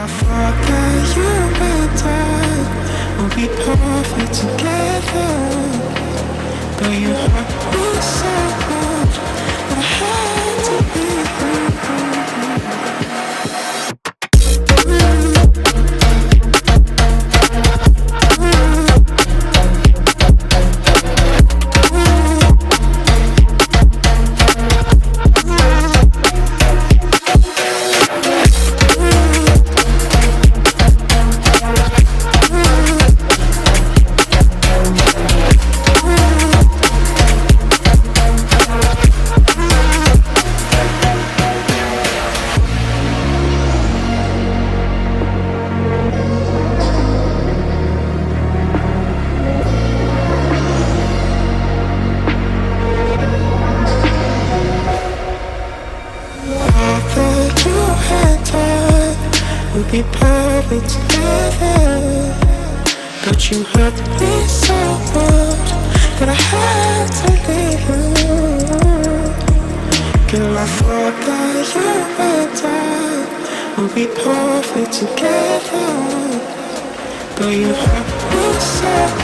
thought that you and I would be perfect together, but you hurt me so much that I had to leave. We'd be perfect together, but you hurt me so much that I had to leave you. Girl, I thought that you and I would be perfect together, but you hurt me so